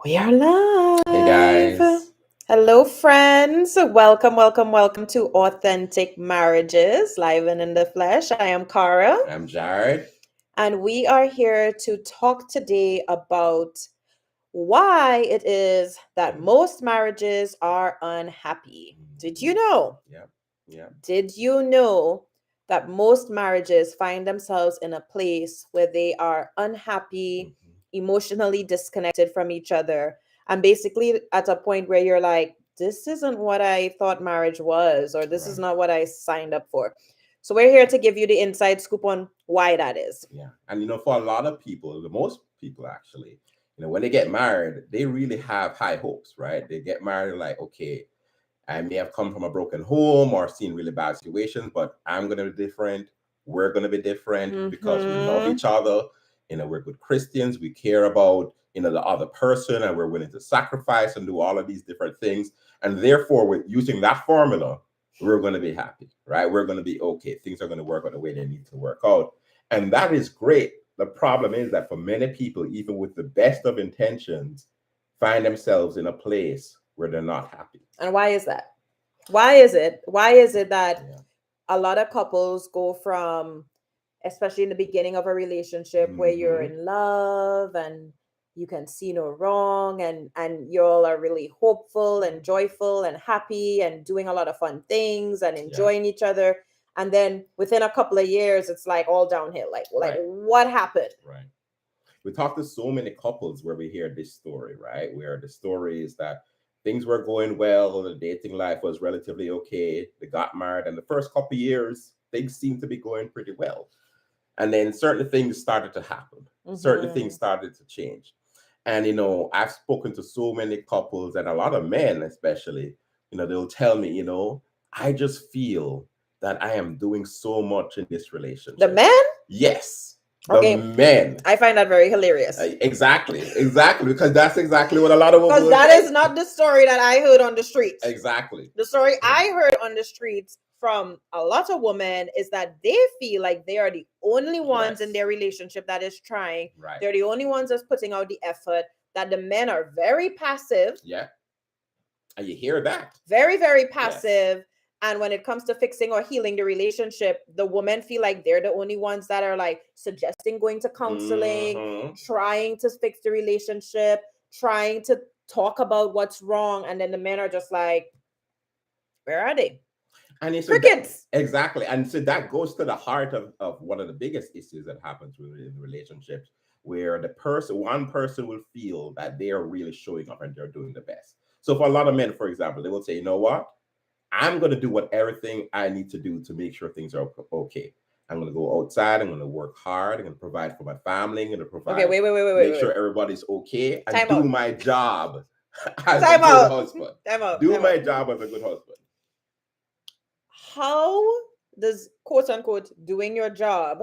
We are live. Hey guys, Hello, friends. Welcome to Authentic Marriages, live and in the flesh. I am Cara, I'm Jared. and we are here to talk today about why it is that most marriages are unhappy. Did you know? Yep, yep. Did you know that most marriages find themselves in a place where they are unhappy, Mhm. emotionally disconnected from each other, and basically at a point where you're like, this isn't what I thought marriage was, or this is Right. not what I signed up for. So, we're here to give you the inside scoop on why that is. Yeah. And for a lot of people, the most people actually, when they get married, they really have high hopes, right? They get married like, okay, I may have come from a broken home or seen really bad situations, but I'm gonna be different. We're gonna be different because we love Mm-hmm. each other. We're good Christians. We care about the other person, and we're willing to sacrifice and do all of these different things. And therefore, with using that formula, we're gonna be happy, right? We're gonna be okay. Things are gonna work out the way they need to work out, and that is great. The problem is that for many people, even with the best of intentions, find themselves in a place where they're not happy. And why is that? Why is it that Yeah. a lot of couples go from, especially in the beginning of a relationship where you're Hmm. in love and you can see no wrong, and you all are really hopeful and joyful and happy and doing a lot of fun things and Yeah. enjoying each other, and then within a couple of years it's like all downhill, like Right. what happened? Right. We talk to so many couples where we hear this story, right? Where the story is that things were going well, the dating life was relatively okay. They got married, and the first couple of years, things seemed to be going pretty well. And then certain things started to happen, certain things Mm-hmm. started to change. And, I've spoken to so many couples and a lot of men, especially, they'll tell me, I just feel that I am doing so much in this The relationship. men. Yes, the Okay, men. I find that very hilarious Exactly, because that's exactly what a lot of them because will that say. is not the story that I heard on the streets. Exactly. The story I heard on the streets from a lot of women is that they feel like they are the only ones in Yes. their relationship that is trying. Right. They're the only ones that's putting out the effort, that the men are very passive, Yeah. And you hear that. very, very Yes. passive. And when it comes to fixing or healing the relationship, the women feel like they're the only ones that are like suggesting going to counseling, Hmm. trying to fix the relationship, trying to talk about what's wrong. And then the men are just like, where are they? And so that Crickets. exactly, and so that goes to the heart of one of the biggest issues that happens in relationships, where one person will feel that they are really showing up and they're doing the best. So for a lot of men, for example, they will say, you know what, I'm going to do everything I need to do to make sure things are okay. I'm going to go outside. I'm going to work hard. I'm going to provide for my family. I'm going to Okay, provide, wait, make wait. sure everybody's okay, and Time do out. my job as a Time good out. husband. Time out. Do Time out. my job as a good husband. How does quote unquote doing your job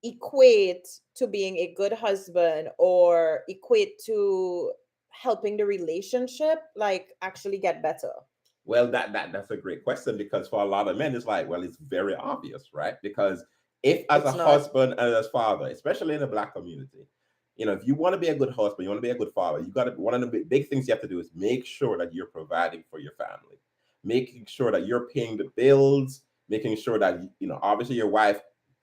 equate to being a good husband or equate to helping the relationship like actually get better? Well, that's a great question, because for a lot of men, it's like, well, it's very obvious, right? Because if as a It's not. husband and as father, especially in the Black community, if you want to be a good husband, you want to be a good father, you got to, one of the big things you have to do is make sure that you're providing for your family, making sure that you're paying the bills, making sure that, obviously your wife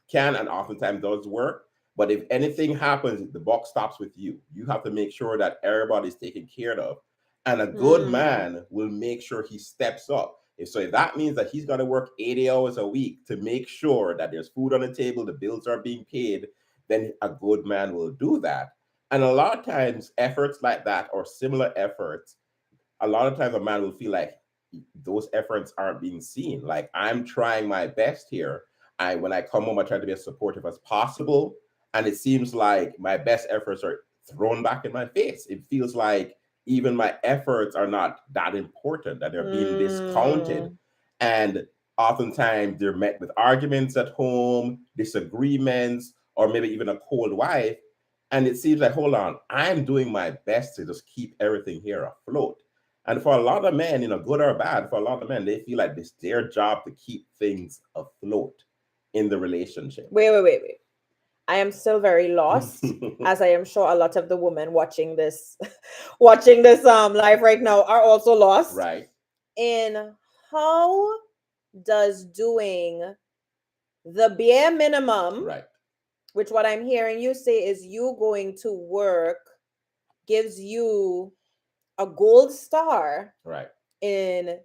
can and oftentimes does work. But if anything happens, the buck stops with you. You have to make sure that everybody's taken care of, and a good Hmm. man will make sure he steps up. If that means that he's got to work 80 hours a week to make sure that there's food on the table, the bills are being paid, then a good man will do that. And a lot of times, efforts like that or similar efforts, a lot of times a man will feel like those efforts aren't being seen. Like, I'm trying my best here. When I come home, I try to be as supportive as possible. And it seems like my best efforts are thrown back in my face. It feels like even my efforts are not that important, that they're being discounted. Mm. And oftentimes they're met with arguments at home, disagreements, or maybe even a cold wife. And it seems like, hold on, I'm doing my best to just keep everything here afloat. And for a lot of men, good or bad, for a lot of men, they feel like it's their job to keep things afloat in the relationship. Wait. I am still very lost, as I am sure a lot of the women watching this watching this live right now are also lost Right, in how does doing the bare minimum, right, which what I'm hearing you say is you going to work gives you a gold star right. in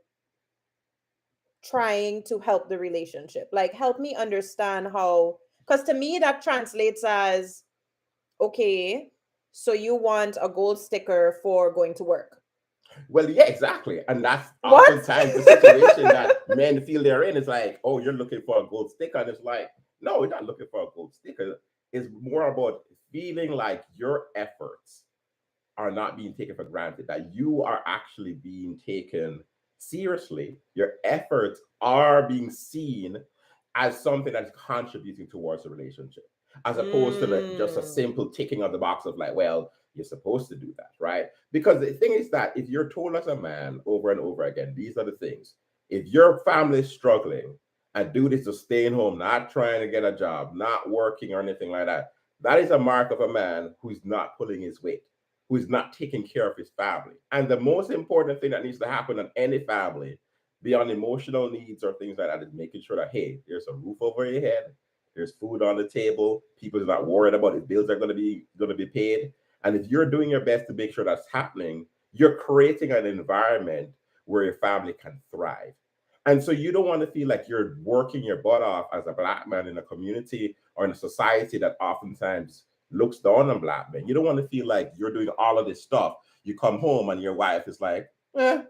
trying to help the relationship. Like, help me understand how, because to me, that translates as okay, so you want a gold sticker for going to work. Well, yeah, exactly. And that's What? oftentimes the situation that men feel they're in. It's like, oh, you're looking for a gold sticker. And it's like, no, we're not looking for a gold sticker. It's more about feeling like your efforts are not being taken for granted, that you are actually being taken seriously. Your efforts are being seen as something that's contributing towards a relationship, as opposed to just a Mm. simple ticking of the box of like, well, you're supposed to do that, right? Because the thing is that if you're told as a man over and over again, these are the things. If your family is struggling and do this to staying home, not trying to get a job, not working or anything like that, that is a mark of a man who's not pulling his weight, who is not taking care of his family. And the most important thing that needs to happen in any family, beyond emotional needs or things like that, is making sure that, hey, there's a roof over your head, there's food on the table, people are not worried about if bills are going to be paid. And if you're doing your best to make sure that's happening, you're creating an environment where your family can thrive. And so you don't want to feel like you're working your butt off as a black man in a community or in a society that oftentimes looks down on black men. You don't want to feel like you're doing all of this stuff. You come home and your wife is like, I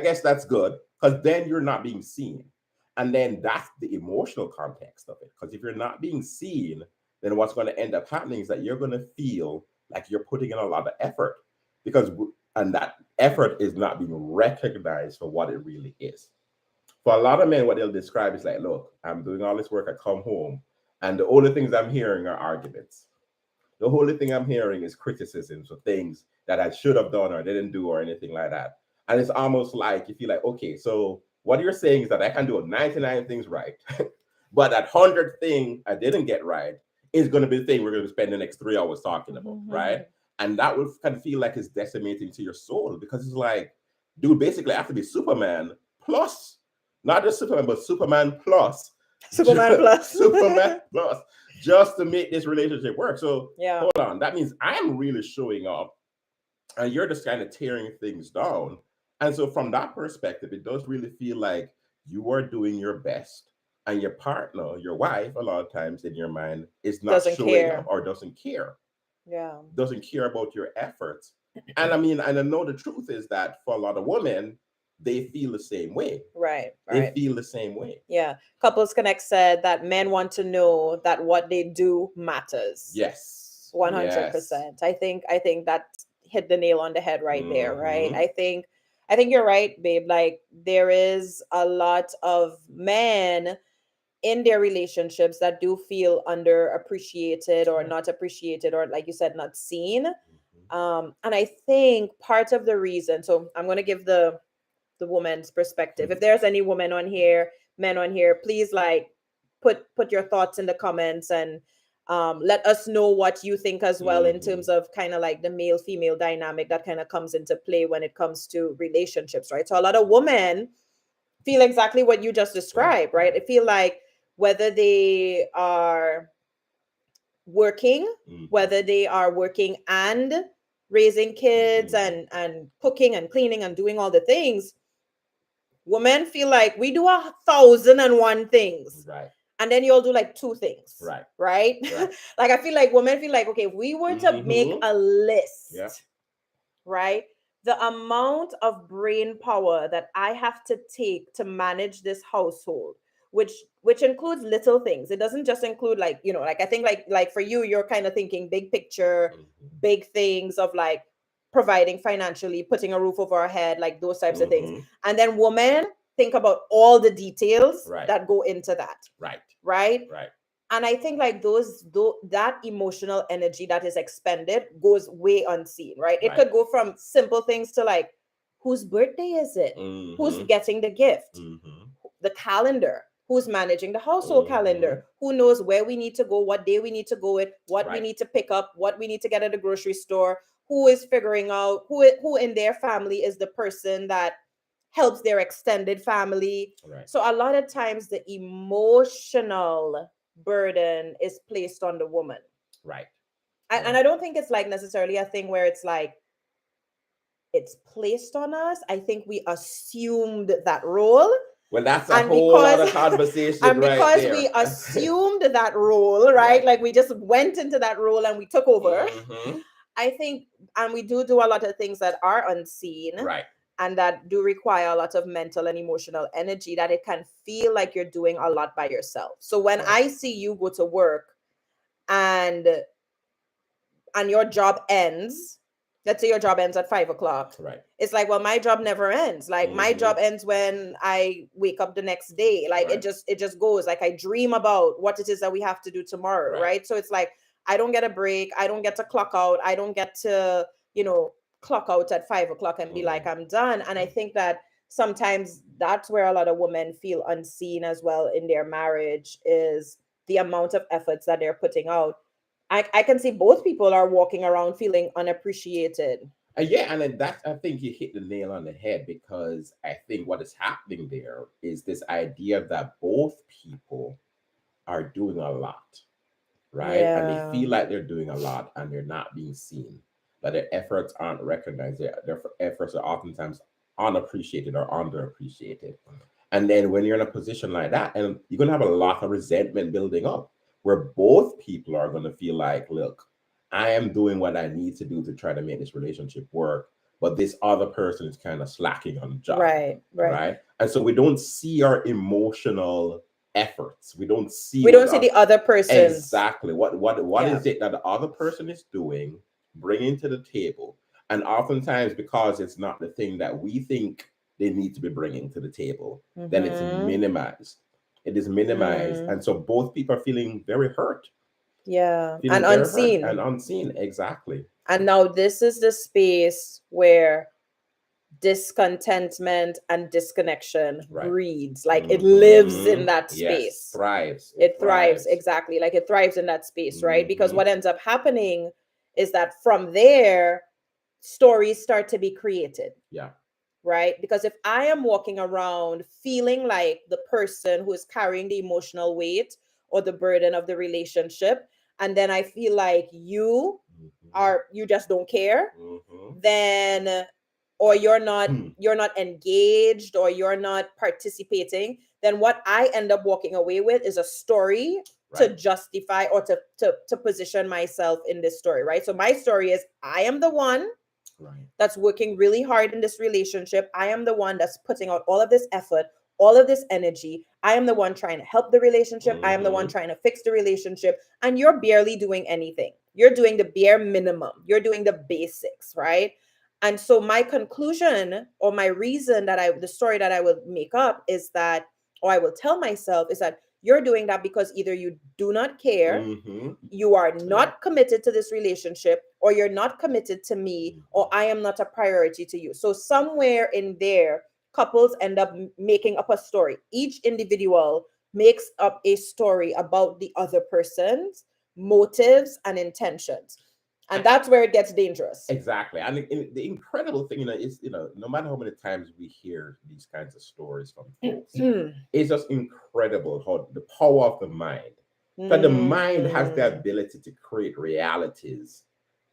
guess that's good. Because then you're not being seen. And then that's the emotional context of it. Because if you're not being seen, then what's going to end up happening is that you're going to feel like you're putting in a lot of effort. Because, and that effort is not being recognized for what it really is. For a lot of men, what they'll describe is like, look, I'm doing all this work, I come home, and the only things I'm hearing are arguments. The only thing I'm hearing is criticisms of things that I should have done or didn't do or anything like that. And it's almost like you feel like, okay, so what you're saying is that I can do 99 things right, but that 100th thing I didn't get right is going to be the thing we're going to spend the next 3 hours talking about, right? And that would kind of feel like it's decimating to your soul, because it's like, dude, basically I have to be Superman plus, not just Superman, but Superman plus, Superman plus. Superman plus, just to make this relationship work. So Yeah. hold on, that means I'm really showing up and you're just kind of tearing things down. And so from that perspective, it does really feel like you are doing your best, and your partner, your wife, a lot of times in your mind is not Doesn't showing up care. or Yeah. doesn't care about your efforts. And I mean, and I know the truth is that for a lot of women, they feel the same way. Right. They Right. feel the same way. Yeah. Couples Connect said that men want to know that what they do matters. Yes. 100%. I think that hit the nail on the head right there, right? Mm-hmm. I think you're right, babe. Like, there is a lot of men in their relationships that do feel underappreciated or Right. not appreciated, or like you said, not seen. Mm-hmm. And I think part of the reason, so I'm going to give the woman's perspective. If there's any women on here, men on here, please, like, put your thoughts in the comments, and let us know what you think as well, in Mm-hmm. terms of kind of like the male female dynamic that kind of comes into play when it comes to relationships, right? So a lot of women feel exactly what you just Right. described, right? I feel like whether they are working, Mm-hmm. whether they are working and raising kids, Mm-hmm. and cooking and cleaning and doing all the things, women feel like we do 1,001 things, Right. and then you'll do like two things, Right. right? Right. Like, I feel like women feel like, okay, if we were to make Mm-hmm. a list, Yeah. right, the amount of brain power that I have to take to manage this household, which includes little things. It doesn't just include, like, like, I think, like for you, you're kind of thinking big picture, Mm-hmm. big things of like providing financially, putting a roof over our head, like those types of things. Mm-hmm. And then women think about all the details Right. that go into that, Right. right? Right. And I think like that emotional energy that is expended goes way unseen, right? It Right. could go from simple things to like, whose birthday is it? Who's Mm-hmm. getting the gift? Mm-hmm. The calendar. who's managing the household calendar, who knows where we need to go, what day we need to go with, what we Right. need to pick up, what we need to get at the grocery store, who is figuring out who in their family is the person that helps their extended family. Right. So a lot of times the emotional burden is placed on the woman. Right. And I don't think it's like necessarily a thing where it's like it's placed on us. I think we assumed that role. Well, that's a And whole other because conversation and right because there. we assumed that role, right? Right. Like we just went into that role and we took over. Mhm. I think, and we do a lot of things that are unseen Right. and that do require a lot of mental and emotional energy, that it can feel like you're doing a lot by yourself. So when Right. I see you go to work and your job ends, let's say your job ends at 5 o'clock. Right. It's like, well, my job never ends. Like my job ends when I wake up the next day. Like Right. it just goes. Like I dream about what it is that we have to do tomorrow, Right. right? So it's like I don't get a break. I don't get to clock out. I don't get to, clock out at 5 o'clock and be like, I'm done. And I think that sometimes that's where a lot of women feel unseen as well in their marriage, is the amount of efforts that they're putting out. I can see both people are walking around feeling unappreciated. Yeah, and then that, I think you hit the nail on the head, because I think what is happening there is this idea that both people are doing a lot, right? And they Yeah. feel like they're doing a lot and they're not being seen, that their efforts aren't recognized. Their efforts are oftentimes unappreciated or underappreciated. And then when you're in a position like that, and you're going to have a lot of resentment building up, where both people are going to feel like, look, I am doing what I need to do to try to make this relationship work, but this other person is kind of slacking on the job. Right. And so we don't see our emotional efforts. We don't see the other person. Exactly. What is it that the other person is doing, bringing to the table? And oftentimes, because it's not the thing that we think they need to be bringing to the table, then it's minimized. It is minimized. And so both people are feeling very hurt. Yeah. Feeling And very unseen. hurt and unseen. Exactly. And now this is the space where discontentment and disconnection breeds. Like it lives in that space. Yes, thrives. It thrives. Exactly. Like it thrives in that space, right? Because what ends up happening is that from there, stories start to be created. Yeah. Right? Because if I am walking around feeling like the person who is carrying the emotional weight or the burden of the relationship, and then I feel like you just don't care, then, or you're not engaged, or you're not participating, then what I end up walking away with is a story to justify or to position myself in this story, right? So my story is, I am the one that's working really hard in this relationship. I am the one that's putting out all of this effort, all of this energy. I am the one trying to help the relationship. I am the one trying to fix the relationship. And you're barely doing anything. You're doing the bare minimum. You're doing the basics, right? And so my conclusion, or my reason the story that I will make up is that, or I will tell myself, is that you're doing that because either you do not care, you are not committed to this relationship, or you're not committed to me, or I am not a priority to you. So somewhere in there, couples end up making up a story. Each individual makes up a story about the other person's motives and intentions. And that's where it gets dangerous. Exactly. And the incredible thing, is, no matter how many times we hear these kinds of stories from folks, it's just incredible how the power of the mind. That the mind has the ability to create realities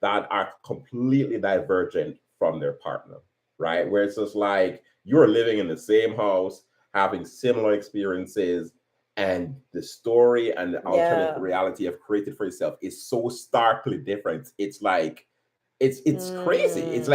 that are completely divergent from their partner, right? Where it's just like you're living in the same house, having similar experiences, and the story and the alternate reality you've created for yourself is so starkly different. It's like it's crazy. It's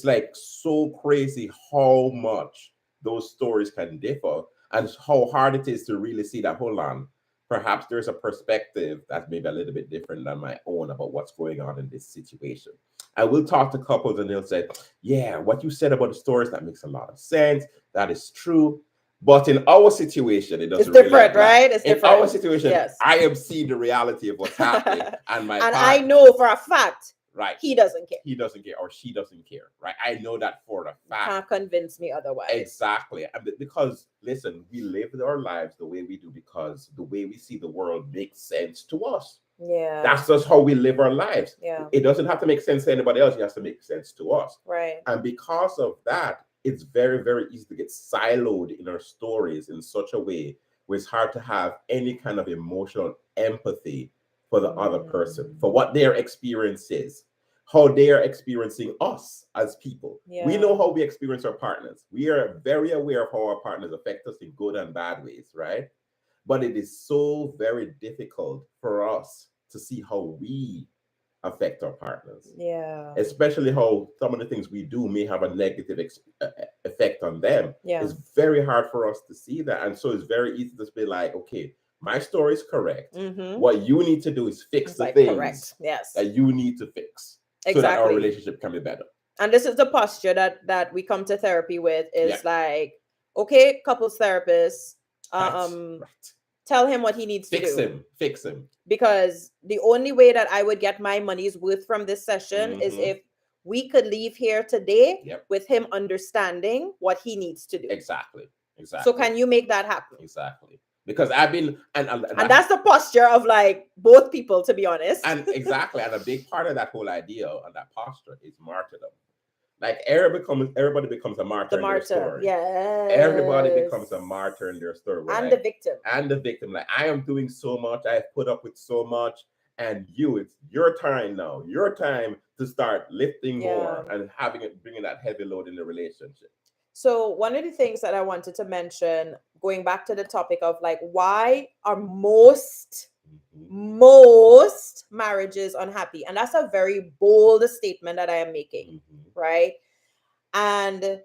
like so crazy how much those stories can differ, and how hard it is to really see that, hold on, perhaps there's a perspective that's maybe a little bit different than my own about what's going on in this situation. I will talk to couples and they'll say, yeah, what you said about the stories, that makes a lot of sense. That is true. But in our situation, it doesn't. It's different, right? It's in different. Our situation, I am seeing the reality of what's happening, and I know for a fact Right. he doesn't care. He doesn't care or she doesn't care. Right. I know that for a fact. Can't convince me otherwise. Exactly. Because listen, we live our lives the way we do because the way we see the world makes sense to us. Yeah. That's just how we live our lives. Yeah. It doesn't have to make sense to anybody else. It has to make sense to us. Right. And because of that, it's very, very easy to get siloed in our stories in such a way where it's hard to have any kind of emotional empathy for the other person, for what their experience is, how they are experiencing us as people. Yeah. We know how we experience our partners. We are very aware of how our partners affect us in good and bad ways, right? But it is so very difficult for us to see how we affect our partners. Yeah. Especially how some of the things we do may have a negative effect on them. Yeah. It's very hard for us to see that. And so it's very easy to be like, okay, my story is correct. What you need to do is fix the things that you need to fix so that our relationship can be better. And this is the posture that we come to therapy with is like, okay, couples therapist, tell him what he needs to do. Fix him. Because the only way that I would get my money's worth from this session is if we could leave here today with him understanding what he needs to do. Exactly. So can you make that happen? Exactly. Because I've been and that's the posture of like both people, to be honest. And exactly. And a big part of that whole idea and that posture is martyrdom. Like everybody becomes a martyr in their story. Yes. Everybody becomes a martyr in their story. And the victim. And the victim. Like, I am doing so much. I've put up with so much. And it's your time now. Your time to start lifting more and bringing that heavy load in the relationship. So one of the things that I wanted to mention, going back to the topic of like, why are most marriages unhappy? And that's a very bold statement that I am making, right? And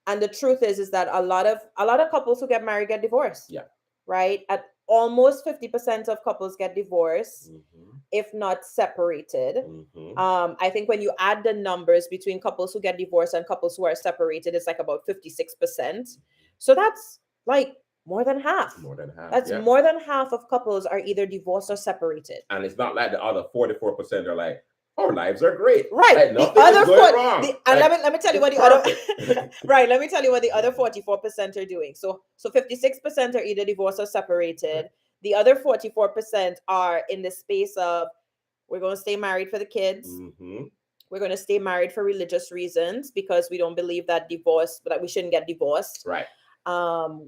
the truth is that a lot of couples who get married get divorced. Yeah. Right? At almost 50% of couples get divorced, if not separated. I think when you add the numbers between couples who get divorced and couples who are separated, it's like about 56%. So that's like more than half. That's more than half of couples are either divorced or separated. And it's not like the other 44% are like, our lives are great. Right. Like, nothing is going wrong. Let me tell you what the other right. Let me tell you what the other 44% are doing. So 56% are either divorced or separated. Right. The other 44% are in the space of we're going to stay married for the kids. We're going to stay married for religious reasons because we don't believe that we shouldn't get divorced. Right.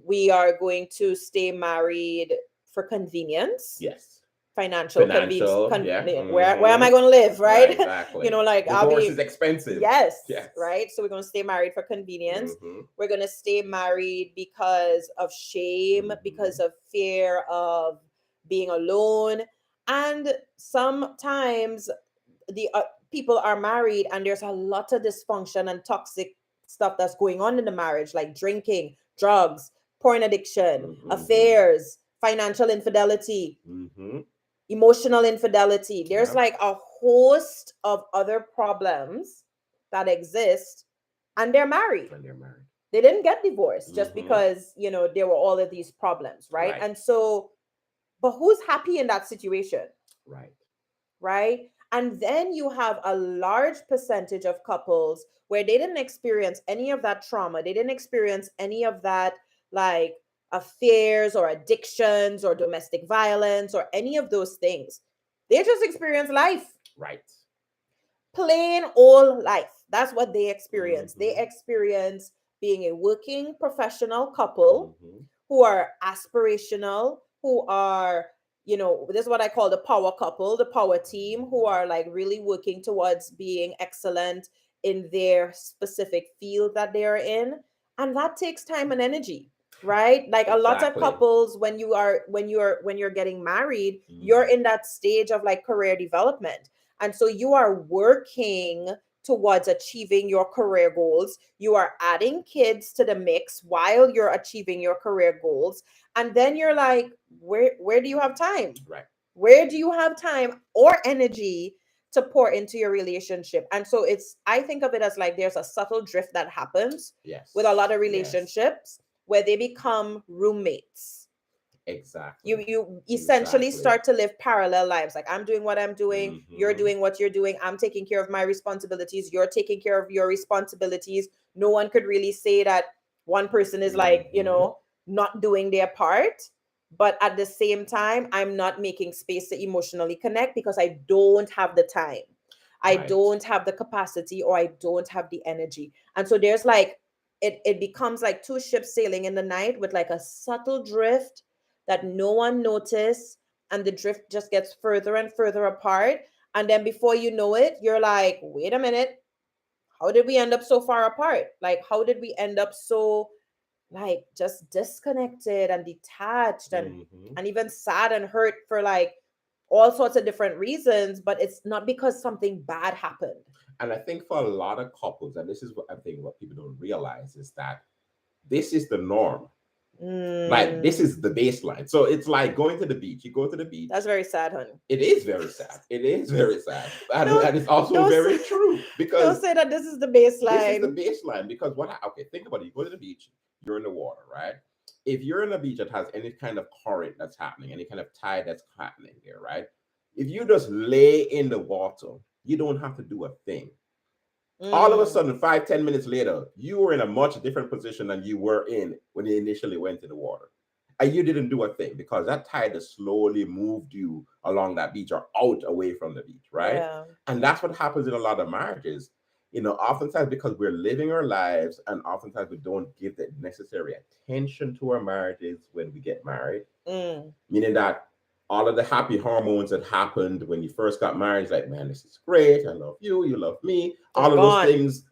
We are going to stay married for convenience. Yes. Financial convenience. Where am I going to live, right? Exactly. Like divorce is expensive. Yes. Right. So we're going to stay married for convenience. We're going to stay married because of shame, because of fear of being alone, and sometimes the people are married and there's a lot of dysfunction and toxic stuff that's going on in the marriage, like drinking, drugs, porn addiction, affairs, financial infidelity. Emotional infidelity. There's like a host of other problems that exist, and they're married. They didn't get divorced just because, there were all of these problems, right? And so, but who's happy in that situation? Right? And then you have a large percentage of couples where they didn't experience any of that trauma. They didn't experience any of that, like, affairs or addictions or domestic violence or any of those things. They just experience life. Right. Plain old life. That's what they experience. They experience being a working professional couple who are aspirational, who are, this is what I call the power couple, the power team, who are like really working towards being excellent in their specific field that they are in. And that takes time and energy. Right? Like a lot of couples, when you're getting married, you're in that stage of like career development. And so you are working towards achieving your career goals. You are adding kids to the mix while you're achieving your career goals. And then you're like, where do you have time? Right. Where do you have time or energy to pour into your relationship? And so I think of it as like there's a subtle drift that happens with a lot of relationships. Where they become roommates. Exactly. You essentially Exactly. start to live parallel lives. Like, I'm doing what I'm doing, you're Hmm. doing what you're doing, I'm taking care of my responsibilities, you're taking care of your responsibilities. No one could really say that one person is like, Hmm. not doing their part. But at the same time, I'm not making space to emotionally connect because I don't have the time, I Right. don't have the capacity, or I don't have the energy. And so there's like, it becomes like two ships sailing in the night with like a subtle drift that no one noticed, and the drift just gets further and further apart. And then before you know it, you're like, wait a minute, how did we end up so far apart? Like, how did we end up so, like, just disconnected and detached, Hmm. and even sad and hurt for like all sorts of different reasons, but it's not because something bad happened. And I think for a lot of couples, and this is what I think what people don't realize is that this is the norm. Like this Mm, is the baseline. So it's like going to the beach. You go to the that's beach. very sad, honey. It is very sad. It is very sad. don't And it's also don't very say, true don't because say that this is the this is the baseline. baseline. Because okay, think about it. You go to the beach, you're in the water, right? If you're in a beach that has any kind of current that's happening, any kind of tide that's happening there, right? If you just lay in the water, you don't have to do a thing. All of a Mm, sudden, 5, 10 minutes later, you were in a much different position than you were in when you initially went to the water. And you didn't do a thing because that tide has slowly moved you along that beach or out away from the beach, right? yeah. And that's what happens in a lot of marriages. Oftentimes because we're living our lives and oftentimes we don't give the necessary attention to our marriages when we get married, Mm, meaning that all of the happy hormones that happened when you first got married, it's like, man, this is great. I love you. You love me. it's gone.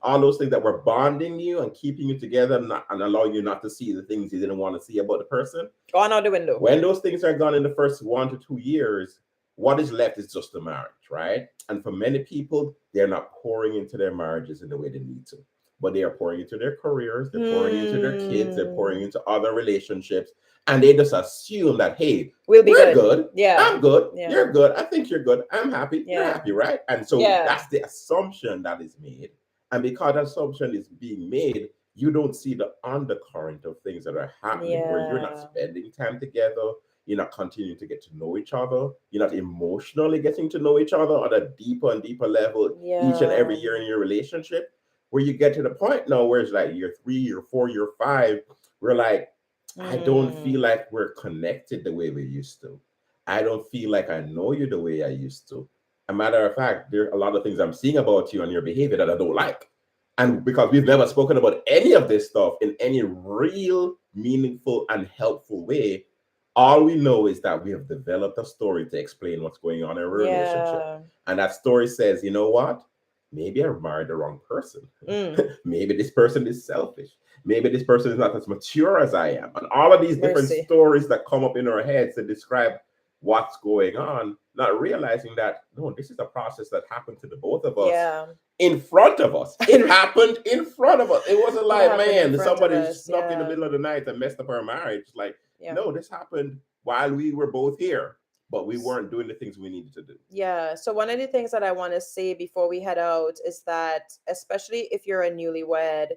All those things that were bonding you and keeping you together and allowing you not to see the things you didn't want to see about the person. Gone out the window. When those things are gone in the first 1 to 2 years, what is left is just the marriage, right? And for many people, they're not pouring into their marriages in the way they need to, but they are pouring into their careers, they're pouring into their kids, they're pouring Hmm. into other relationships, and they just assume that, hey, We'll be we're good. good, Yeah. I'm good, Yeah. you're good, I think you're good, I'm happy, you're Yeah. happy, right? And so Yeah. that's the assumption that is made. And because that assumption is being made, you don't see the undercurrent of things that are happening where you're not Yeah. spending time together, you're not continuing to get to know each other, you're not emotionally getting to know each other on a deeper and deeper level each and Yeah. every year in your relationship, where you get to the point now where it's like year 3, year 4, year 5, we're like, I don't feel Mm. like we're connected the way we used to. I don't feel like I know you the way I used to. A matter of fact, there are a lot of things I'm seeing about you and your behavior that I don't like. And because we've never spoken about any of this stuff in any real, meaningful, and helpful way, all we know is that we have developed a story to explain what's going on in a relationship. Yeah. And that story says, you know what? Maybe I married the wrong person. Mm. Maybe this person is selfish. Maybe this person is not as mature as I am. And all of these different Mercy. stories that come up in our heads to describe what's going on, not realizing that, no, this is a process that happened to the both of us Yeah. in front of us. It happened in front of us. It wasn't It like, happened in man, front of somebody us. snuck in the Yeah. middle of the night and messed up our marriage. Like, Yeah. no, this happened while we were both here, but we weren't doing the things we needed to do. Yeah. So one of the things that I want to say before we head out is that, especially if you're a newlywed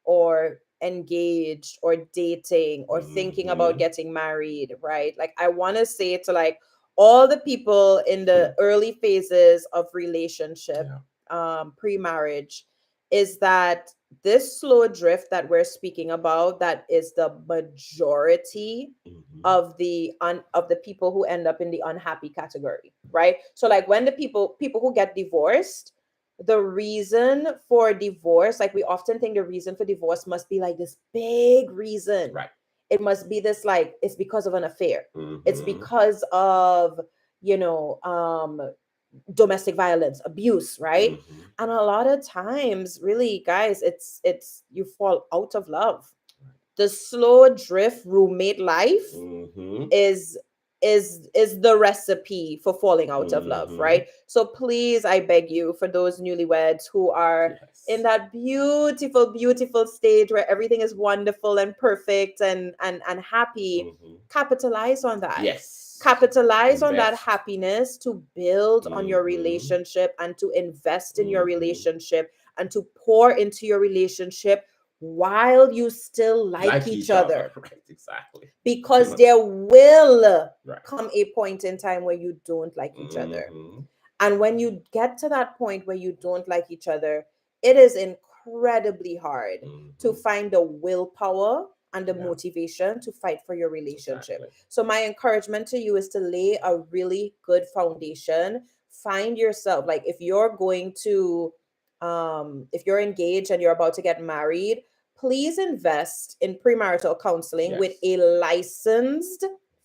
or engaged or dating or thinking about Mm-hmm. getting married, right? Like, I want to say to like all the people in the early phases of relationship, Yeah. pre-marriage, is that this slow drift that we're speaking about, that is the majority Mm-hmm. of the people who end up in the unhappy category, right? So like, when the people who get divorced, the reason for divorce, like, we often think the reason for divorce must be like this big reason. Right. It must be this, like, it's because of an affair, it's Mm-hmm. because of, you know um domestic violence, abuse, right? Mm-hmm. And a lot of times, really, guys, it's you fall out of love. The slow drift roommate life Mm-hmm. is is the recipe for falling out of love, Mm-hmm. right? So please, I beg you, for those newlyweds who are in Yes. that beautiful, beautiful stage where everything is wonderful and perfect and happy, Mm-hmm. capitalize on that. Yes. Capitalize on that Invest. happiness to build on your Mm-hmm. relationship and to invest in your Mm-hmm. relationship and to pour into your relationship, while you still like each other, right? Exactly. because there will Right. come a point in time where you don't like each other. Mhm. And when you get to that point where you don't like each other, it is incredibly hard to Mhm. find the willpower and the Yeah. motivation to fight for your relationship. Exactly. So, my encouragement to you is to lay a really good foundation. Find yourself, like if you're going to, if you're engaged and you're about to get married, please invest in premarital counseling with Yes. a licensed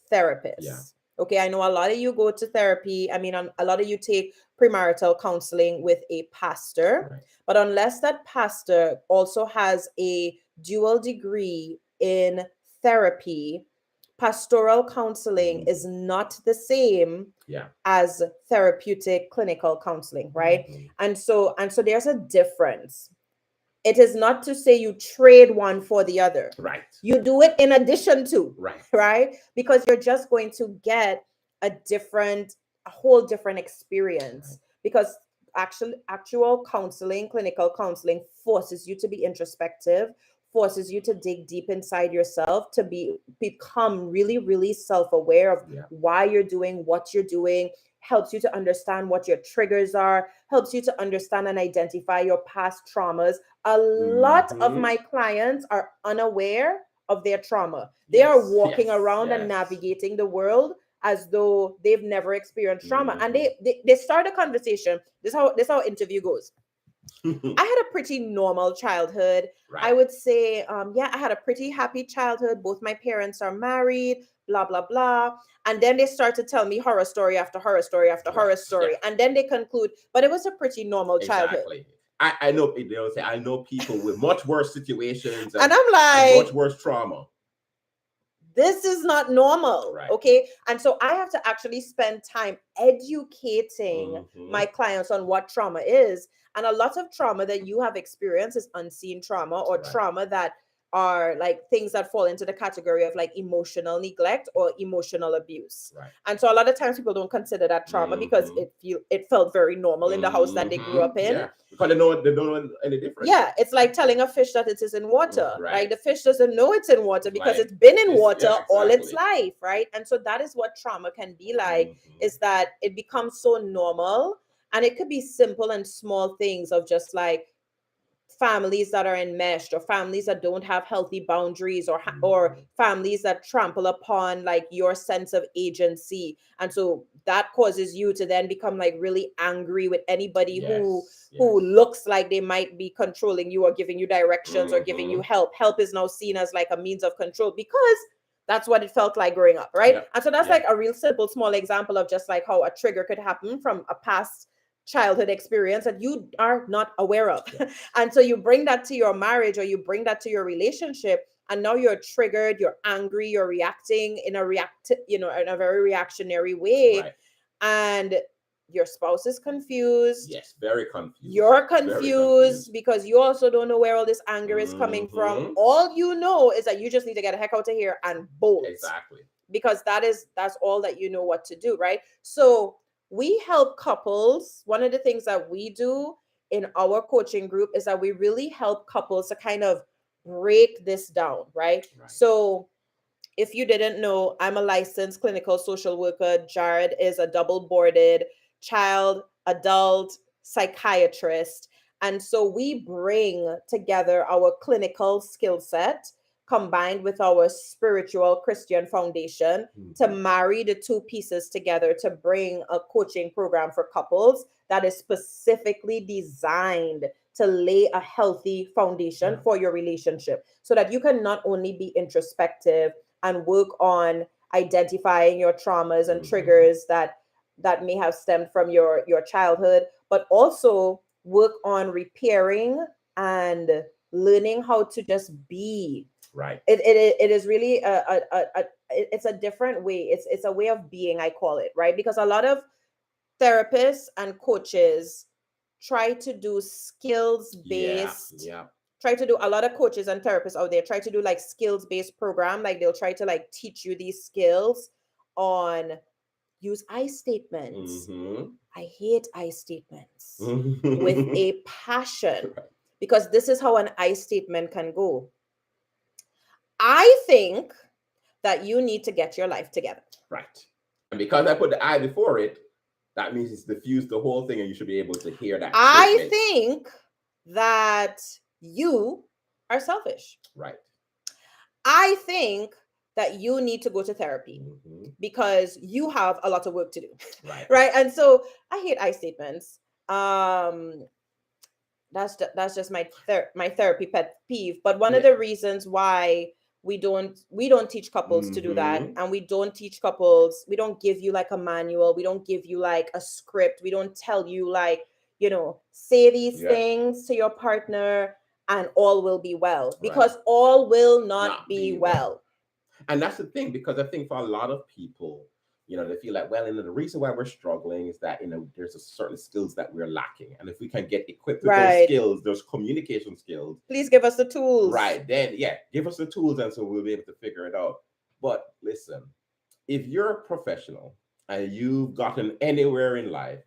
therapist. Yeah. Okay, I know a lot of you go to therapy. I mean, a lot of you take premarital counseling with a pastor, Right. but unless that pastor also has a dual degree in therapy, pastoral counseling is not the same Yeah. as therapeutic clinical counseling, right? Mhm. And so there's a difference. It is not to say you trade one for the other. Right. You do it in addition to, Right. right? Because you're just going to get a whole different experience. Right. Because actual counseling, clinical counseling, forces you to be introspective, forces you to dig deep inside yourself, to become really, really self-aware of Yeah. why you're doing what you're doing, helps you to understand what your triggers are, helps you to understand and identify your past traumas. A lot of Mhm. my clients are unaware of their trauma. They are Yes. walking Yes. around and Yes. navigating the world as though they've never experienced trauma. And Mhm. they start a conversation. This how interview goes. I had a pretty normal childhood. Right. I would say, yeah, I had a pretty happy childhood. Both my parents are married, blah, blah, blah. And then they start to tell me horror story after horror story after horror Right. story. Yeah. And then they conclude, but it was a pretty normal childhood. Exactly. I know they'll say I know people with much worse situations And I'm and like, much worse trauma. this is not normal. Right. Okay. And so I have to actually spend time educating my Mhm. clients on what trauma is. And a lot of trauma that you have experienced is unseen trauma, or Right. trauma that are like things that fall into the category of like emotional neglect or emotional abuse. Right. And so a lot of times people don't consider that trauma because Mhm. it felt very normal in the house that they grew Mhm. up in. Yeah. Because they don't know any different. Yeah, it's like telling a fish that it is in water. Right. Like the fish doesn't know it's in water because Right. it's been in water Yeah, all its exactly. life, right? And so that is what trauma can be like, Mhm. is that it becomes so normal. And it could be simple and small things of just like families that are enmeshed, or families that don't have healthy boundaries, or Mhm. families that trample upon like your sense of agency. And so that causes you to then become like really angry with anybody who Yes. Yes. looks like they might be controlling you or giving you directions or giving you Mhm. help is now seen as like a means of control, because that's what it felt like growing up, right? Yep. And so that's Yep. like a real simple small example of just like how a trigger could happen from a past childhood experience that you are not aware of. Yeah. And so you bring that to your marriage, or you bring that to your relationship, and now you're triggered, you're angry, you're reacting in a very reactionary way. Right. And your spouse is confused. Yes. Very confused. You're Very confused because you also don't know where all this anger is coming from. Mhm. All you know is that you just need to get the heck out of here and bolt. Exactly. Because that's all that you know what to do, right? So we help couples. One of the things that we do in our coaching group is that we really help couples to kind of break this down, right? Right. So if you didn't know, I'm a licensed clinical social worker. Jared is a double boarded child, adult psychiatrist. And so we bring together our clinical skill set combined with our spiritual Christian foundation to Mhm. marry the two pieces together to bring a coaching program for couples that is specifically designed to lay a healthy foundation Yeah. for your relationship, so that you can not only be introspective and work on identifying your traumas and Mhm. triggers that may have stemmed from your childhood, but also work on repairing and learning how to just be. Right. It is really it's a different way. It's a way of being, I call it, right? Because a lot of therapists and coaches try to do skills Yeah. based, Yeah. try to do, a lot of coaches and therapists out there try to do like skills based program, like they'll try to like teach you these skills on use I statements. Mhm. I hate I statements with Mhm. a passion, Right. because this is how an I statement can go. I think that you need to get your life together. Right. And because I put the I before it, that means it's diffused the whole thing, and you should be able to hear that I statement. think that you are selfish. Right. I think that you need to go to therapy because you have a lot of work to do. Right. Right. And so I hate I statements. That's just my therapy pet peeve. But one of the reasons why we don't teach couples to do that, and we don't teach couples, we don't give you like a manual, we don't give you like a script, we don't tell you like, say these things to your partner and all will be well, because all will not be well. And that's the thing, because I think for a lot of people, they feel like, well, the reason why we're struggling is that, there's a certain skills that we're lacking. And if we can get equipped with those skills, those communication skills. Please give us the tools. Right. Then, give us the tools, and so we'll be able to figure it out. But listen, if you're a professional and you've gotten anywhere in life,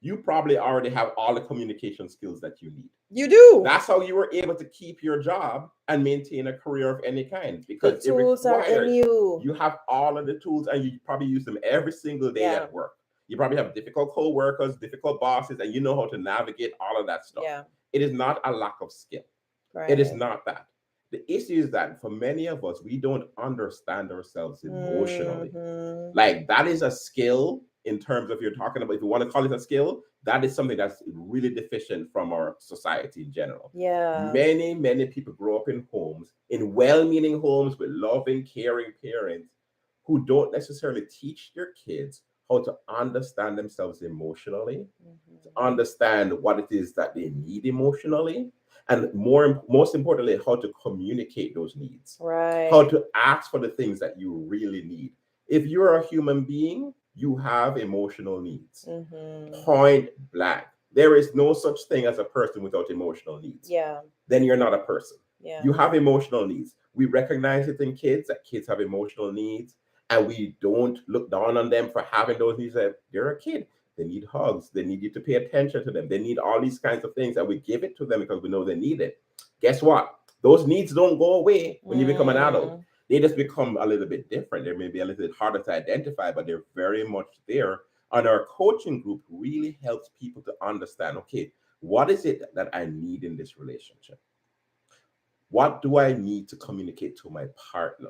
you probably already have all the communication skills that you need. You do. That's how you were able to keep your job and maintain a career of any kind, because the tools are in you. You have all of the tools, and you probably use them every single day at work. You probably have difficult co-workers, difficult bosses, and you know how to navigate all of that stuff. Yeah. It is not a lack of skill. Right. It is not that. The issue is that for many of us, we don't understand ourselves emotionally. Like, that is a skill in terms of, you're talking about, if you want to call it a skill, that is something that's really deficient from our society in general. Yeah. Many, many people grow up in homes, in well-meaning homes with loving, caring parents who don't necessarily teach their kids how to understand themselves emotionally, to understand what it is that they need emotionally, and most importantly, how to communicate those needs. Right. How to ask for the things that you really need. If you're a human being, you have emotional needs. Point blank. There is no such thing as a person without emotional needs. Yeah. Then you're not a person. Yeah. You have emotional needs. We recognize it in kids, that kids have emotional needs, and we don't look down on them for having those needs. They're a kid. They need hugs. They need you to pay attention to them. They need all these kinds of things, and we give it to them because we know they need it. Guess what? Those needs don't go away when you become an adult. They just become a little bit different. They may be a little bit harder to identify, but they're very much there. And our coaching group really helps people to understand, okay, what is it that I need in this relationship? What do I need to communicate to my partner?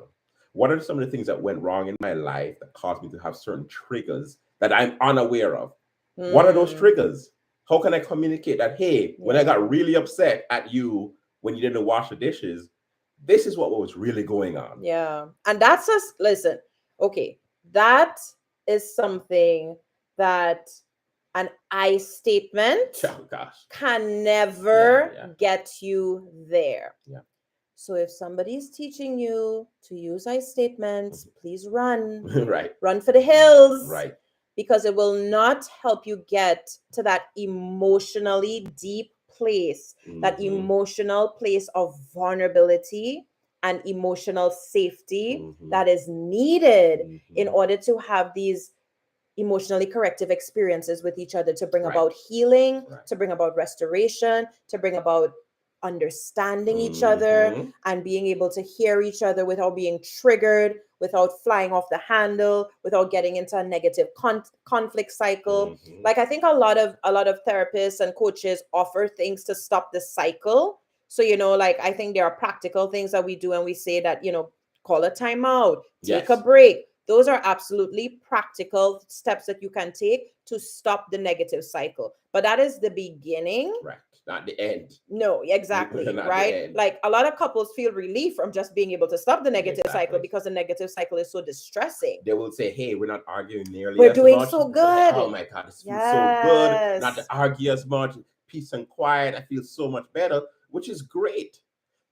What are some of the things that went wrong in my life that caused me to have certain triggers that I'm unaware of? What are those triggers? How can I communicate that, hey, when I got really upset at you when you didn't wash the dishes, this is what was really going on. Yeah. And that's just, listen, okay, that is something that an I statement can never get you there. Yeah. So if somebody's teaching you to use I statements, please run. Right. Run for the hills. Right. Because it will not help you get to that emotionally deep place, that emotional place of vulnerability and emotional safety that is needed in order to have these emotionally corrective experiences with each other, to bring about healing, to bring about restoration, to bring about understanding each other and being able to hear each other without being triggered, without flying off the handle, without getting into a negative conflict cycle. Like, I think a lot of therapists and coaches offer things to stop the cycle. So, like, I think there are practical things that we do, and we say that, call a timeout, take a break. Those are absolutely practical steps that you can take to stop the negative cycle. But that is the beginning. Right. Not the end. No, exactly. Right. Like, a lot of couples feel relief from just being able to stop the negative cycle, because the negative cycle is so distressing. They will say, hey, we're not arguing nearly we're as doing much. So good. Oh my God, this feels so good. Not to argue as much. Peace and quiet. I feel so much better, which is great.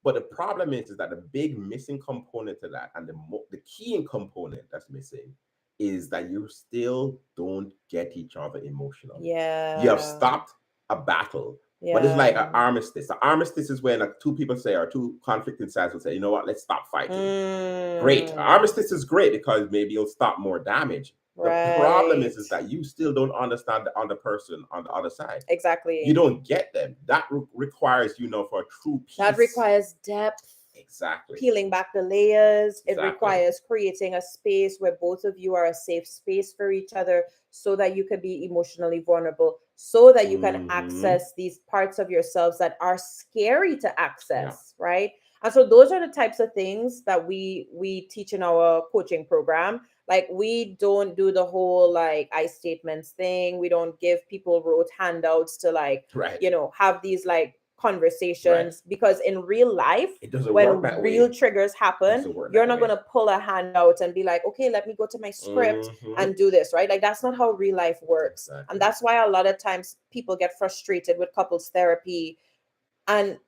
But the problem is that the big missing component to that, and the key component that's missing, is that you still don't get each other emotionally. Yeah. You have stopped a battle. Yeah. But it's like an armistice. An armistice is when two people say, or two conflicting sides will say, you know what, let's stop fighting. Great. Armistice is great because maybe you'll stop more damage. The problem Right. is that you still don't understand the other person on the other side. You Exactly. don't get them. That requires, for a true That peace. requires depth, Exactly. peeling back the layers. It Exactly. requires creating a space where both of you are a safe space for each other so that you can be emotionally vulnerable, so that you can Mhm. access these parts of yourselves that are scary to access, right? And so those are the types of things that we teach in our coaching program. Like, we don't do the whole like I statements thing. We don't give people rote handouts to like, Right. have these like conversations, because in real life, It doesn't when work that real way. triggers happen, Doesn't work you're that not way. going to pull a handout and be like, okay, let me go to my script Mhm. and do this, right? Like, that's not how real life works. Exactly. And that's why a lot of times people get frustrated with couples therapy. And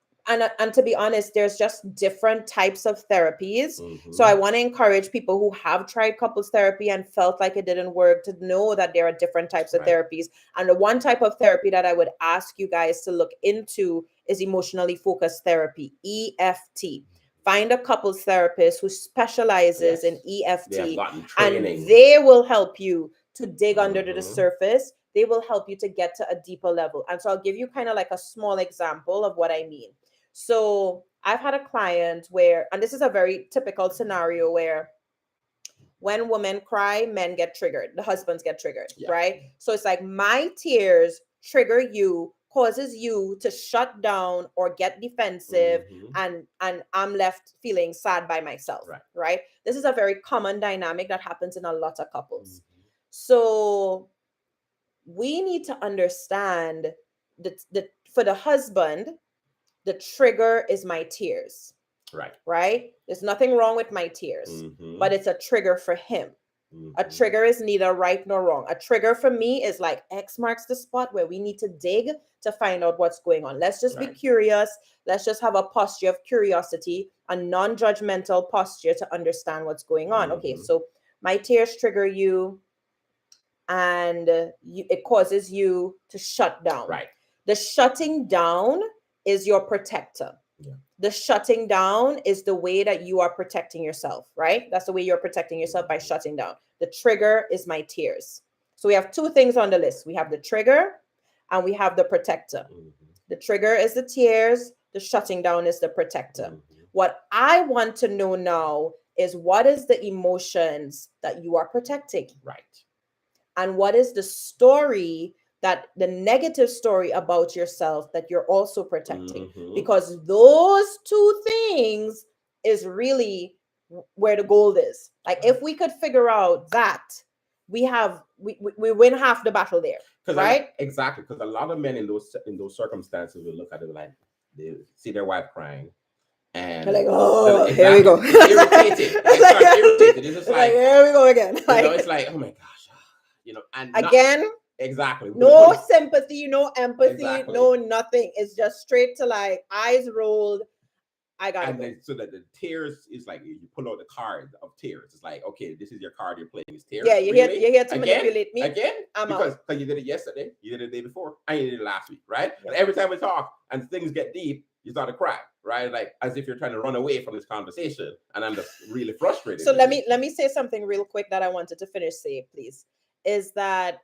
to be honest, there's just different types of therapies. Mhm. So I want to encourage people who have tried couples therapy and felt like it didn't work to know that there are different types of Right. therapies. And the one type of therapy that I would ask you guys to look into is emotionally focused therapy, EFT. Find a couples therapist who specializes in They have EFT, gotten and training. they will help you to dig under the Mhm. surface. They will help you to get to a deeper level. And so I'll give you kind of like a small example of what I mean. So I've had a client where, and this is a very typical scenario where when women cry, men get triggered, the husbands get triggered, Yeah. right? So it's like my tears trigger you, causes you to shut down or get defensive, Mhm. and I'm left feeling sad by myself, Right. right? This is a very common dynamic that happens in a lot of couples. Mhm. So we need to understand that for the husband, the trigger is my tears, Right. right? There's nothing wrong with my tears, Mhm. but it's a trigger for him. A Mhm. trigger is neither right nor wrong. A trigger for me is like X marks the spot where we need to dig to find out what's going on. Let's just be Right. curious. Let's just have a posture of curiosity, a non-judgmental posture to understand what's going on. Okay, Mhm. so my tears trigger you, and it causes you to shut down. Right. The shutting down is your protector. Yeah. The shutting down is the way that you are protecting yourself, right? That's the way you're protecting yourself, by shutting down. The trigger is my tears. So we have two things on the list. We have the trigger and we have the protector. Mhm. The trigger is the tears. The shutting down is the protector. Mhm. What I want to know now is, what is the emotions that you are protecting? Right. And what is the story, that the negative story about yourself, that you're also protecting? Mhm. Because those two things is really where the gold is. Like, if we could figure out that, we win half the battle there, right? Exactly, because a lot of men in those circumstances will look at it like, they see their wife crying, and They're like, oh, exactly, here we go. it's irritated. They start irritated. It's just like, here we go again. it's like, oh my gosh, and again. exactly, No sympathy, no empathy, Exactly. no nothing. It's just straight to like eyes rolled. I gotta and go. then so that the tears is like, you pull out the card of tears. It's like, okay, this is your card you're playing. Is tears. Yeah, you're really? here to Again? manipulate me. Again? I'm because out. you did it yesterday, you did it the day before, and you did it last week, right? Yeah. And every time we talk and things get deep, you start to cry, right? Like, as if you're trying to run away from this conversation, and I'm just really frustrated. So let me say something real quick that I wanted to finish saying, please. Is that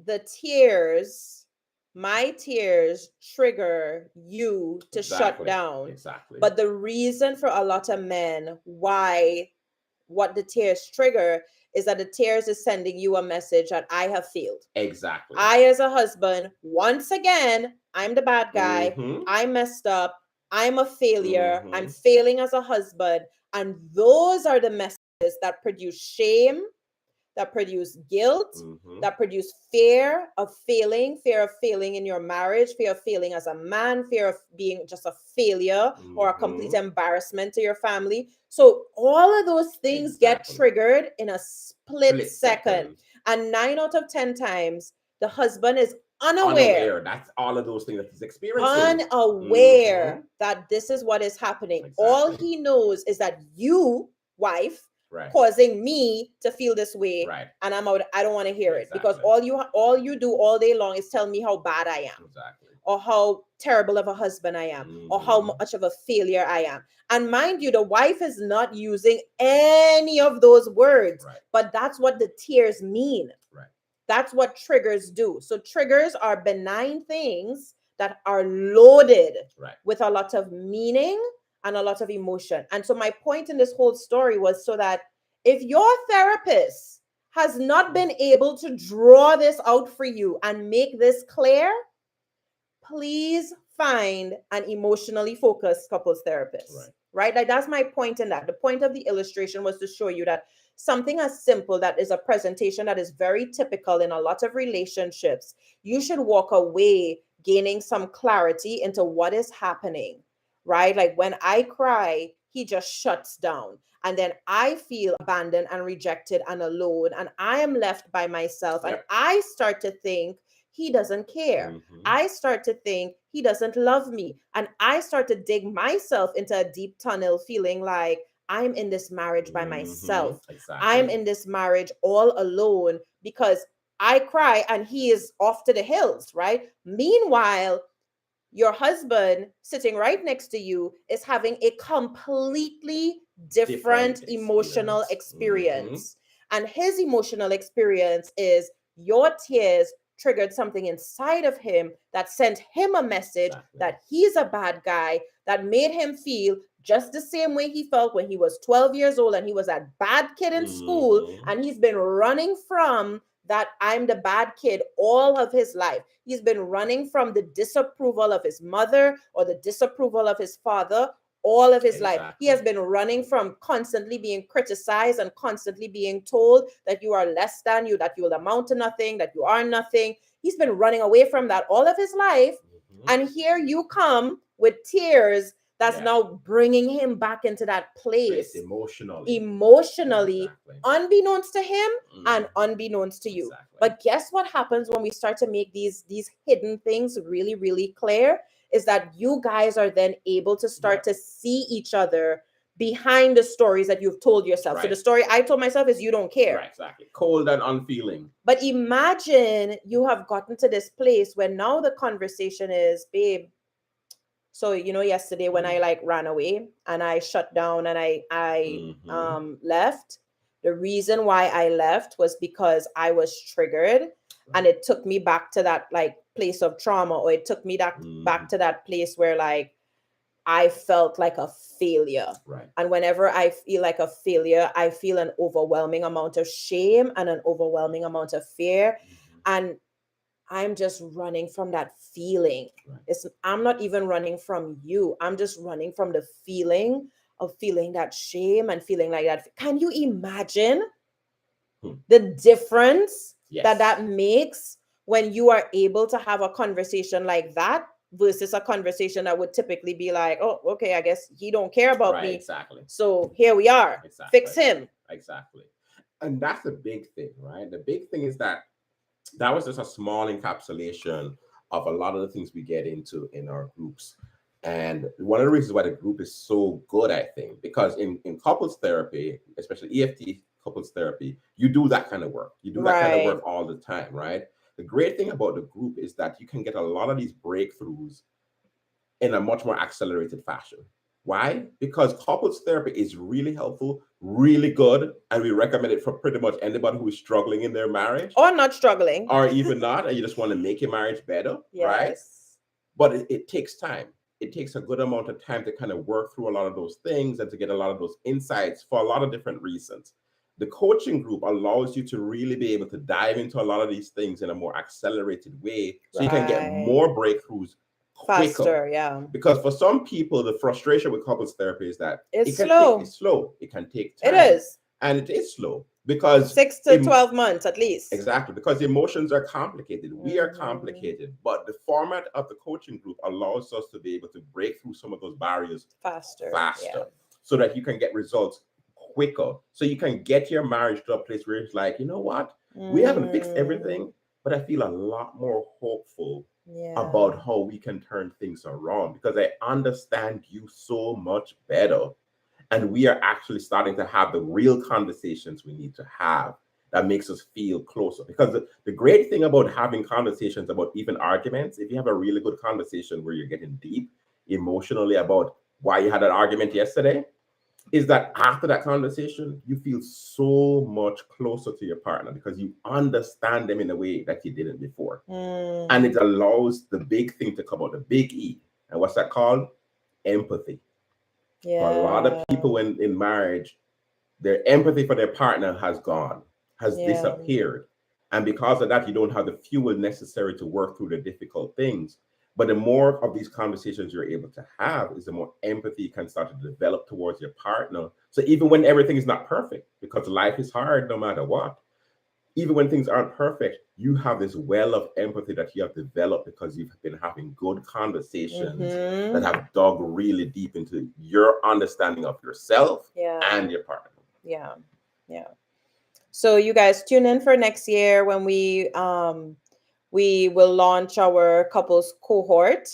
the tears, my tears trigger you to shut down. Exactly. But the reason for a lot of men why what the tears trigger is that the tears is sending you a message that I have failed. Exactly. I, as a husband, once again, I'm the bad guy. Mhm. I messed up. I'm a failure. Mhm. I'm failing as a husband. And those are the messages that produce shame, that produce guilt, Mhm. that produce fear of failing in your marriage, fear of failing as a man, fear of being just a failure or a complete embarrassment to your family. So all of those things get Exactly. triggered in a split second. second. And 9 out of 10 times, the husband is unaware. That's all of those things that he's experiencing. Unaware that this is what is happening. Exactly. All he knows is that you, wife, Right. causing me to feel this way, Right. and I'm out. I don't want to hear it, because Exactly. all you do all day long is tell me how bad I am. Exactly. or how terrible of a husband I am, or how much of a failure I am. And mind you, the wife is not using any of those words, Right. but that's what the tears mean. Right. That's what triggers do. So triggers are benign things that are loaded Right. with a lot of meaning and a lot of emotion. And so my point in this whole story was so that if your therapist has not been able to draw this out for you and make this clear, please find an emotionally focused couples therapist. Right? Like that's my point in that. The point of the illustration was to show you that something as simple that is a presentation that is very typical in a lot of relationships, you should walk away gaining some clarity into what is happening, right? Like when I cry, he just shuts down. And then I feel abandoned and rejected and alone. And I am left by myself. Yep. And I start to think he doesn't care. I start to think he doesn't love me. And I start to dig myself into a deep tunnel feeling like I'm in this marriage by myself. Exactly. I'm in this marriage all alone because I cry and he is off to the hills, right? Meanwhile, your husband sitting right next to you is having a completely different emotional experience. And his emotional experience is your tears triggered something inside of him that sent him a message that he's a bad guy, that made him feel just the same way he felt when he was 12 years old and he was that bad kid in school, and he's been running from that I'm the bad kid all of his life. He's been running from the disapproval of his mother or the disapproval of his father all of his life. He has been running from constantly being criticized and constantly being told that you are less than, you, that you will amount to nothing, that you are nothing. He's been running away from that all of his life. And here you come with tears that's now bringing him back into that place emotionally, unbeknownst to him and unbeknownst to you. But guess what happens when we start to make these hidden things really, really clear is that you guys are then able to start to see each other behind the stories that you've told yourself. So the story I told myself is you don't care. Cold and unfeeling. But imagine you have gotten to this place where now the conversation is, babe, so yesterday when I like ran away and I shut down and I left, the reason why I left was because I was triggered and it took me back to that like place of trauma, or it took me back to that place where like I felt like a failure. And whenever I feel like a failure, I feel an overwhelming amount of shame and an overwhelming amount of fear. And I'm just running from that feeling. I'm not even running from you. I'm just running from the feeling of feeling that shame and feeling like that. Can you imagine the difference that makes when you are able to have a conversation like that versus a conversation that would typically be like, oh, okay, I guess he don't care about me. So here we are. Fix him. And that's the big thing, right? The big thing is that was just a small encapsulation of a lot of the things we get into in our groups. And one of the reasons why the group is so good, I think, because in couples therapy, especially EFT couples therapy, you do that kind of work. You do that kind of work all the time, right? The great thing about the group is that you can get a lot of these breakthroughs in a much more accelerated fashion. Why? Because couples therapy is really helpful, really good, and we recommend it for pretty much anybody who is struggling in their marriage. Or not struggling. Or even not, and you just want to make your marriage better, right? But it takes time. It takes a good amount of time to kind of work through a lot of those things and to get a lot of those insights for a lot of different reasons. The coaching group allows you to really be able to dive into a lot of these things in a more accelerated way so you can get more breakthroughs faster, because for some people the frustration with couples therapy is that it's slow. It's slow. It can take time. It is, and it is slow because 6 to 12 months at least. Exactly, because emotions are complicated. We are complicated, but the format of the coaching group allows us to be able to break through some of those barriers faster, so that you can get results quicker, so you can get your marriage to a place where it's like, you know what, we haven't fixed everything, but I feel a lot more hopeful about how we can turn things around because I understand you so much better. And we are actually starting to have the real conversations we need to have that makes us feel closer. Because the great thing about having conversations about even arguments, if you have a really good conversation where you're getting deep emotionally about why you had an argument yesterday, is that after that conversation, you feel so much closer to your partner because you understand them in a way that you didn't before. And it allows the big thing to come out, the big E. And what's that called? Empathy. For a lot of people in marriage, their empathy for their partner has gone, has disappeared. And because of that, you don't have the fuel necessary to work through the difficult things. But the more of these conversations you're able to have is the more empathy you can start to develop towards your partner. So even when everything is not perfect, because life is hard no matter what, even when things aren't perfect, you have this well of empathy that you have developed because you've been having good conversations that have dug really deep into your understanding of yourself and your partner. Yeah. So you guys tune in for next year when we will launch our couples cohort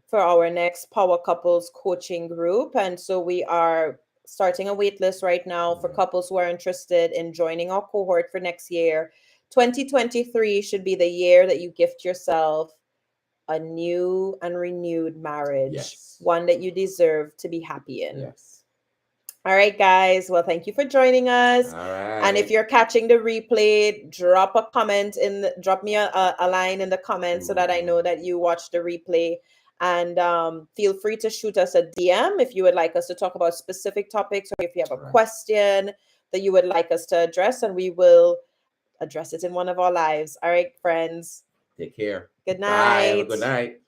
for our next Power Couples coaching group. And so we are starting a wait list right now for couples who are interested in joining our cohort for next year. 2023 should be the year that you gift yourself a new and renewed marriage, one that you deserve to be happy in. All right, guys. Well, thank you for joining us. All right. And if you're catching the replay, drop a comment drop me a line in the comments so that I know that you watched the replay. And feel free to shoot us a DM if you would like us to talk about specific topics, or if you have a question that you would like us to address, and we will address it in one of our lives. All right, friends. Take care. Good night. Bye. Have a good night.